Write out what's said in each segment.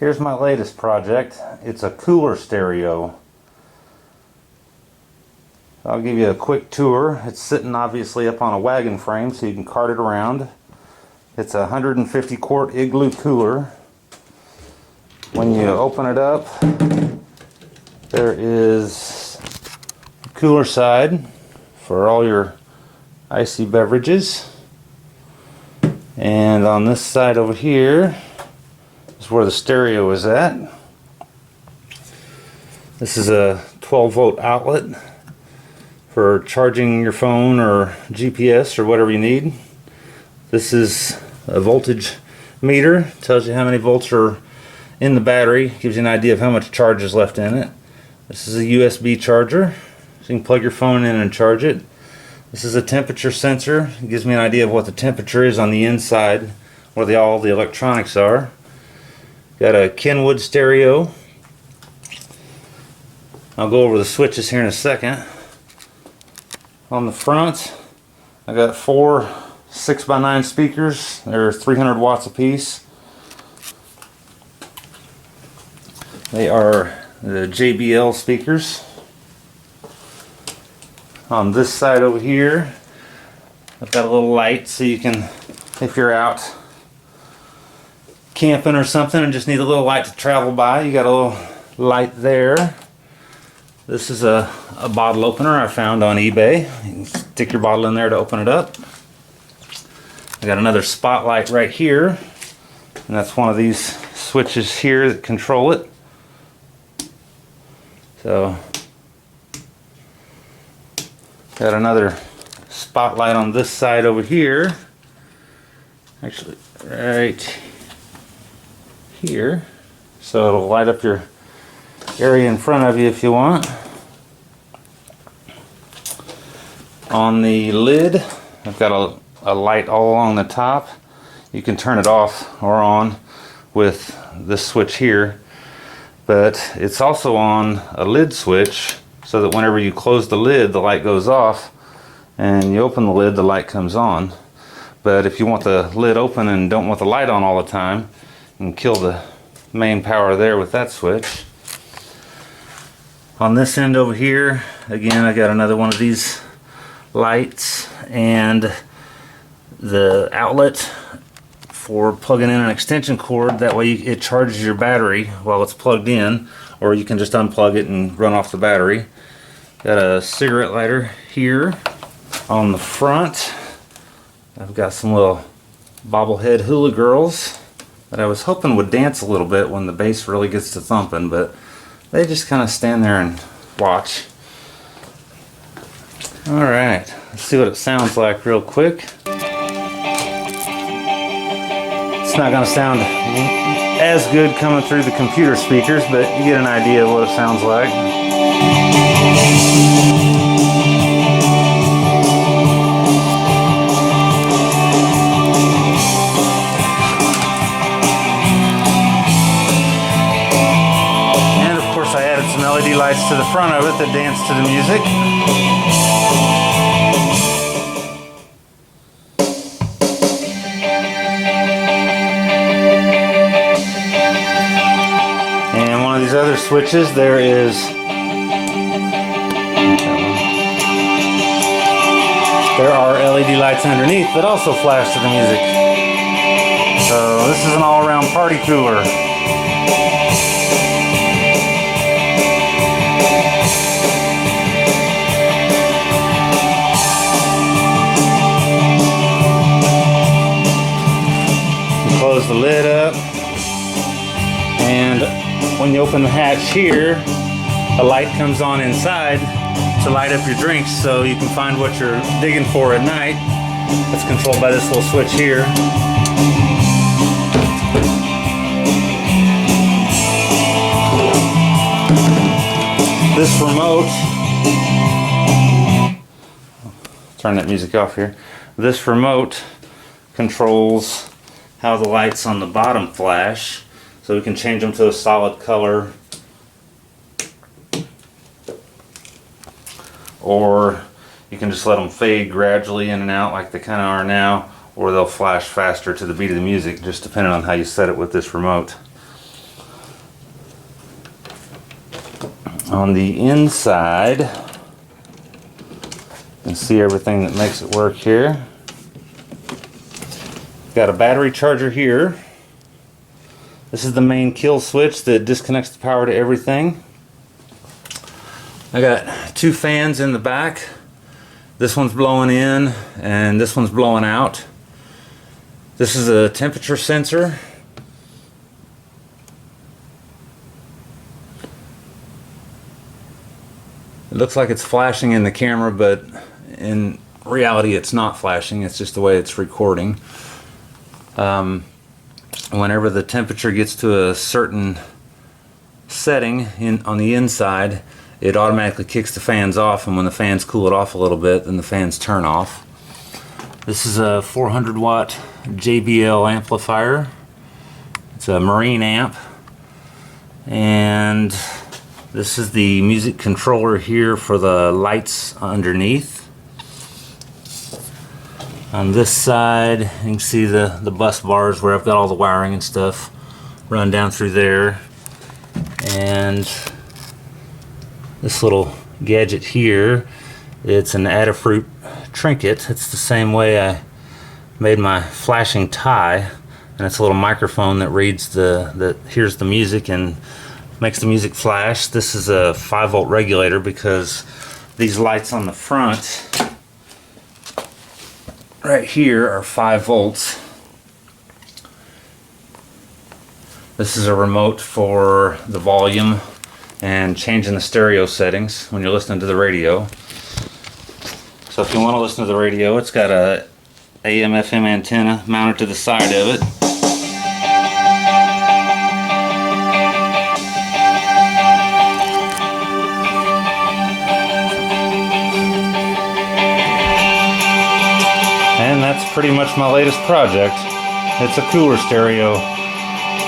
Here's my latest project. It's a cooler stereo. I'll give you a quick tour. It's sitting obviously up on a wagon frame so you can cart it around. It's a 150 quart igloo cooler. When you open it up, there is a cooler side for all your icy beverages. And on this side over here is where the stereo is at. This is a 12-volt outlet for charging your phone or GPS or whatever you need. This is a voltage meter. Tells you how many volts are in the battery. Gives you an idea of how much charge is left in it. This is a USB charger, so you can plug your phone in and charge it. This is a temperature sensor. It gives me an idea of what the temperature is on the inside, where all the electronics are. Got a Kenwood stereo. I'll go over the switches here in a second. On the front, I got 4 6x9 speakers. They're 300 watts apiece. They are the Jbl speakers. On this side over here, I've got a little light so you can, if you're out camping or something and just need a little light to travel by, you got a little light there. This is a bottle opener I found on eBay. You can stick your bottle in there to open it up. I got another spotlight right here, and that's one of these switches here that control it. So, got another spotlight on this side over here. Actually, right here. So it'll light up your area in front of you if you want. On the lid, I've got a light all along the top. You can turn it off or on with this switch here, but it's also on a lid switch so that whenever you close the lid, the light goes off, and you open the lid, the light comes on. But if you want the lid open and don't want the light on all the time, you can kill the main power there with that switch. On this end over here, again, I got another one of these lights and the outlet for plugging in an extension cord. That way it charges your battery while it's plugged in, or you can just unplug it and run off the battery. Got a cigarette lighter here. On the front, I've got some little bobblehead hula girls that I was hoping would dance a little bit when the bass really gets to thumping, but they just kind of stand there and watch. Alright, let's see what it sounds like real quick. It's not going to sound as good coming through the computer speakers, but you get an idea of what it sounds like. Some LED lights to the front of it that dance to the music. And one of these other switches, there are LED lights underneath that also flash to the music. So this is an all-around party cooler. Close the lid up, and when you open the hatch here, a light comes on inside to light up your drinks so you can find what you're digging for at night. That's controlled by this little switch here. This remote, turn that music off here. This remote controls how the lights on the bottom flash, so we can change them to a solid color, or you can just let them fade gradually in and out like they kind of are now, or they'll flash faster to the beat of the music, just depending on how you set it with this remote. On the inside, you can see everything that makes it work here. Got a battery charger here. This is the main kill switch that disconnects the power to everything. I got two fans in the back. This one's blowing in and this one's blowing out. This is a temperature sensor. It looks like it's flashing in the camera, but in reality it's not flashing. It's just the way it's recording. Whenever the temperature gets to a certain setting on the inside, it automatically kicks the fans off, and when the fans cool it off a little bit, then the fans turn off. This is a 400 watt Jbl Amplifier. It's a marine amp, and this is the music controller here for the lights underneath. On this side, you can see the bus bars where I've got all the wiring and stuff run down through there. And this little gadget here, it's an Adafruit Trinket. It's the same way I made my flashing tie, and it's a little microphone that reads hears the music and makes the music flash. This is a 5-volt regulator because these lights on the front right here are 5 volts. This is a remote for the volume and changing the stereo settings when you're listening to the radio. So if you want to listen to the radio, it's got a AM/FM antenna mounted to the side of it. And that's pretty much my latest project. It's a cooler stereo,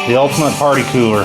the ultimate party cooler.